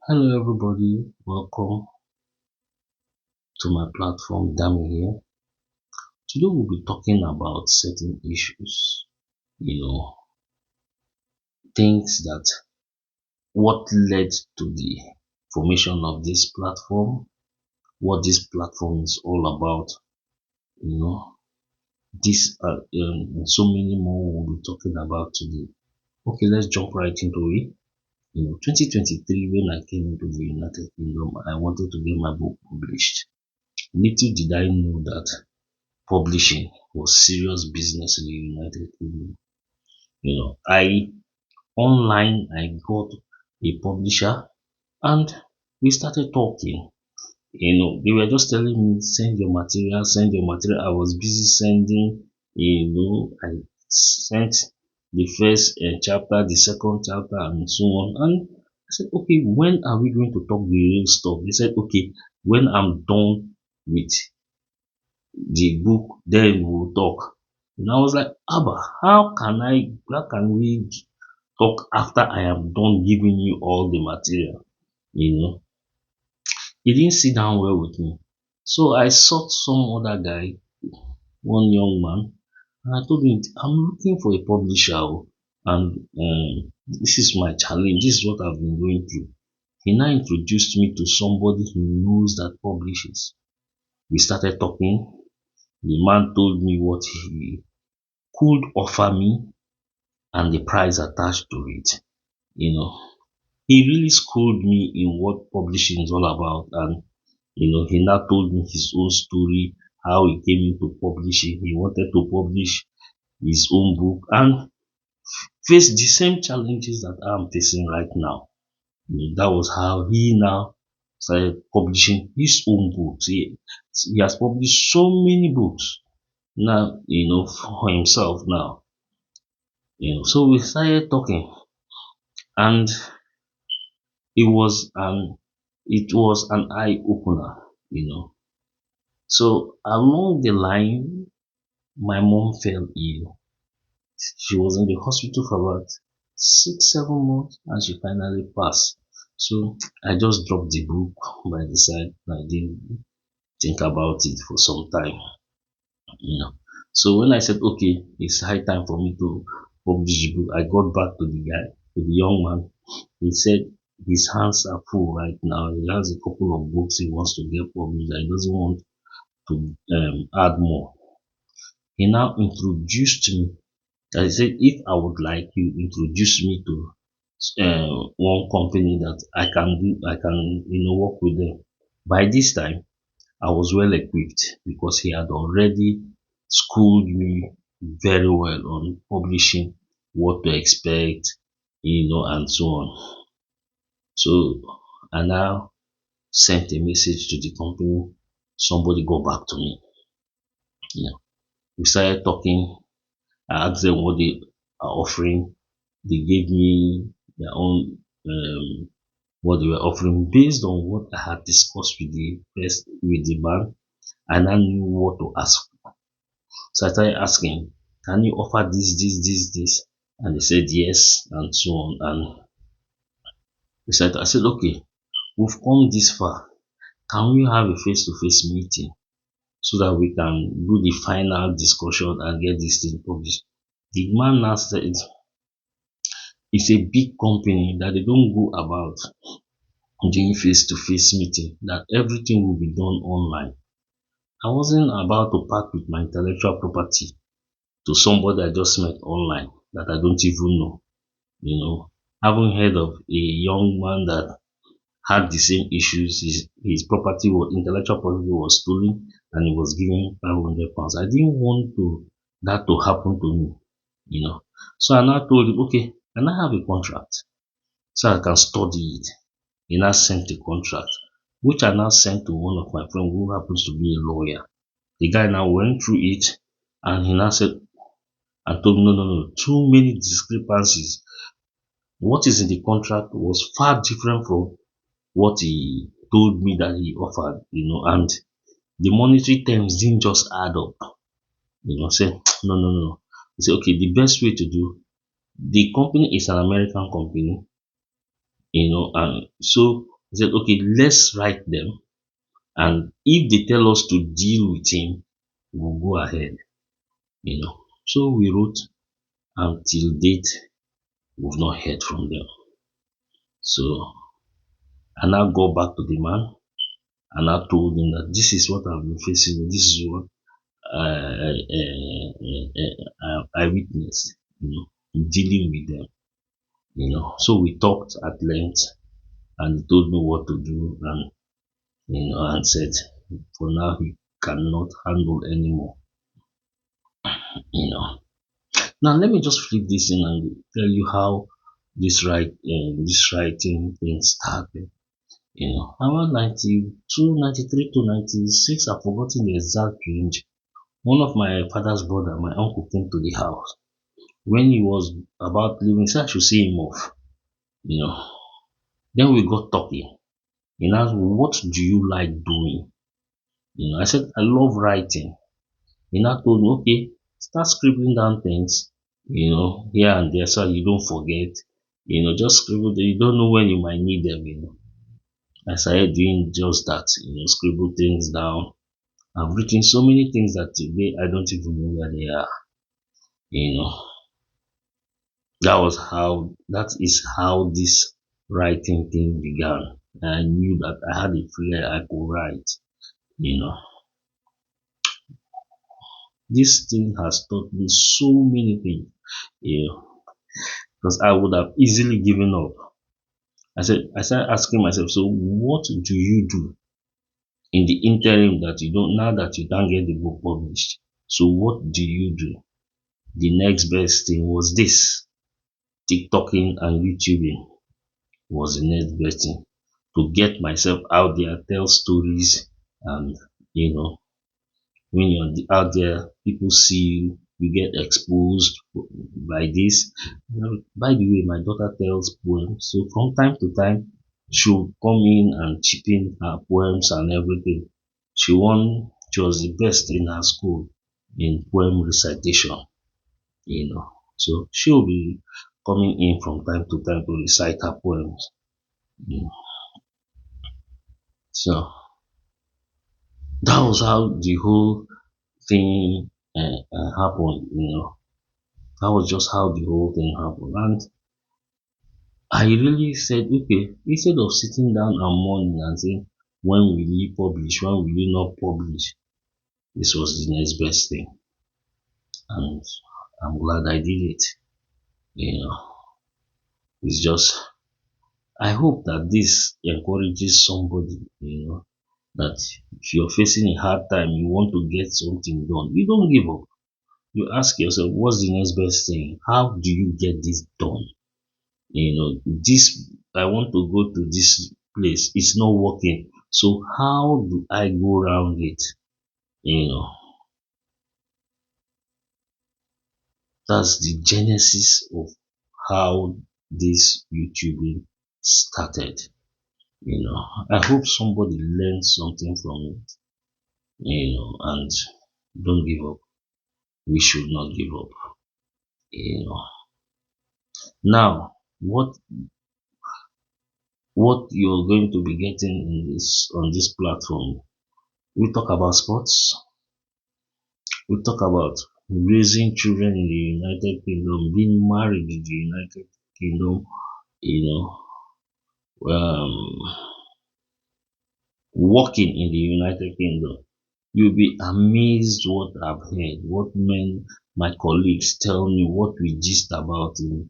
Hello, everybody. Welcome to my platform, Dami here. Today, we'll be talking about certain issues, you know, things that what led to the formation of this platform, what this platform is all about, you know, this and so many more we'll be talking about today. Okay, let's jump right into it. 2023, when I came into the United Kingdom, I wanted to get my book published. Little did I know that publishing was serious business in the United Kingdom. I online I got a publisher and we started talking. They were just telling me send your material. I was busy sending, I sent the first chapter, the second chapter, and so on. And I said, okay, when are we going to talk the real stuff? They said, okay, when I'm done with the book, then we'll talk. And I was like, Abba, how can we talk after I am done giving you all the material? You know, he didn't sit down well with me. So I sought some other guy, one young man, and I told him, I'm looking for a publisher, and this is my challenge. This is what I've been going through. He now introduced me to somebody he knows that publishes. We started talking. The man told me what he could offer me and the price attached to it. You know, he really schooled me in what publishing is all about. And, he now told me his own story, how he came into publishing. He wanted to publish his own book and face the same challenges that I'm facing right now. That was how he now started publishing his own books. He has published so many books now, for himself now. So we started talking, and it was an it was an eye opener. So along the line, my mom fell ill. She was in the hospital for about 6, 7 months, and she finally passed. So I just dropped the book by the side. I didn't think about it for some time. you know. So when I said, okay, it's high time for me to publish the book, I got back to the guy, to the young man. He said his hands are full right now. He has a couple of books he wants to get published. He doesn't want to add more. He now introduced me. I said, if I would like you, introduce me to one company that I can, work with them. By this time, I was well equipped because he had already schooled me very well on publishing, what to expect, and so on. So I now sent a message to the company. Somebody got back to me. We started talking. I asked them what they are offering. They gave me their own what they were offering based on what I had discussed with the man, and I knew what to ask. So I started asking, can you offer this? And they said yes, and so on. And I said, okay, we've come this far. Can we have a face to face meeting so that we can do the final discussion and get this thing published? The man now said it's a big company that they don't go about doing face to face meeting, that everything will be done online. I wasn't about to part with my intellectual property to somebody I just met online that I don't even know. Having heard of a young man that had the same issues, his property was intellectual property was stolen and he was given £500. I didn't want that to happen to me, you know. So I now told him, okay, can I have a contract so I can study it? He now sent the contract, which I now sent to one of my friends who happens to be a lawyer. The guy now went through it and he now said and told me, no, too many discrepancies. What is in the contract was far different from what he told me that he offered, and the monetary terms didn't just add up. Say, no. He said, okay, the best way to do, the company is an American company, and so He said, okay, let's write them. And if they tell us to deal with him, we'll go ahead, you know. So we wrote, and till date, we've not heard from them. So I now go back to the man and I told him that this is what I've been facing, this is what I witnessed, in dealing with them, So we talked at length and he told me what to do and, and said for now he cannot handle anymore, you know. Now let me just flip this in and tell you how this writing thing started. Around 92, 93 to 96, I've forgotten the exact range. One of my father's brother, my uncle, came to the house. When he was about leaving, he said I should see him off. You know. Then we got talking. He asked, what do you like doing? I said, I love writing. He now told me, okay, start scribbling down things, here and there so you don't forget. Just scribble them. You don't know when you might need them. I started doing just that, scribble things down. I've written so many things that today I don't even know where they are. You know, that is how this writing thing began. I knew that I had a flair I could write. You know, this thing has taught me so many things. Because I would have easily given up. I started asking myself, so what do you do in the interim that you don't, now that you can't get the book published? So what do you do? The next best thing was this. TikToking and YouTubing was the next best thing to get myself out there, tell stories, and when you're out there, people see you, you get exposed by this. By the way, my daughter tells poems, so from time to time, she'll come in and chip in her poems and everything. She was the best in her school in poem recitation, So she'll be coming in from time to time to recite her poems. You know. So that was how the whole thing happened. That was just how the whole thing happened. And I really said, okay, instead of sitting down and mourning and saying, when will you publish? When will you not publish? This was the next best thing. And I'm glad I did it. You know, it's just, I hope that this encourages somebody, that if you're facing a hard time, you want to get something done, you don't give up. You ask yourself, what's the next best thing? How do you get this done? This, I want to go to this place, it's not working. So how do I go around it? You know, that's the genesis of how this YouTubing started. I hope somebody learns something from it, and don't give up. We should not give up. You know. Now, what you're going to be getting on this platform, we talk about sports, we talk about raising children in the United Kingdom, being married in the United Kingdom, you working in the United Kingdom. You'll be amazed what I've heard, what my colleagues tell me, what we gist about in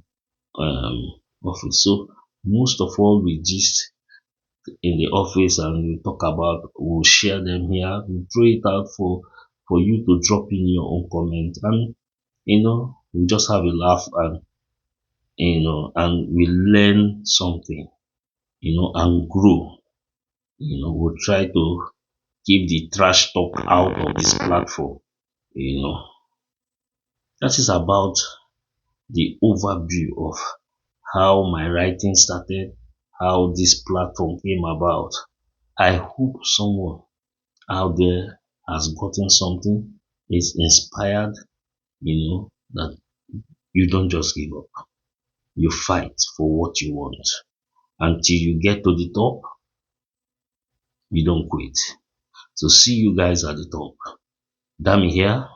office. So most of all we gist in the office and we talk about, we'll share them here, we throw it out for you to drop in your own comment, and we just have a laugh, and and we learn something, and grow. We'll try to keep the trash talk out of this platform. That is about the overview of how my writing started, how this platform came about. I hope someone out there has gotten something, is inspired, that you don't just give up. You fight for what you want until you get to the top. you don't quit. So see you guys at the top. Dami here.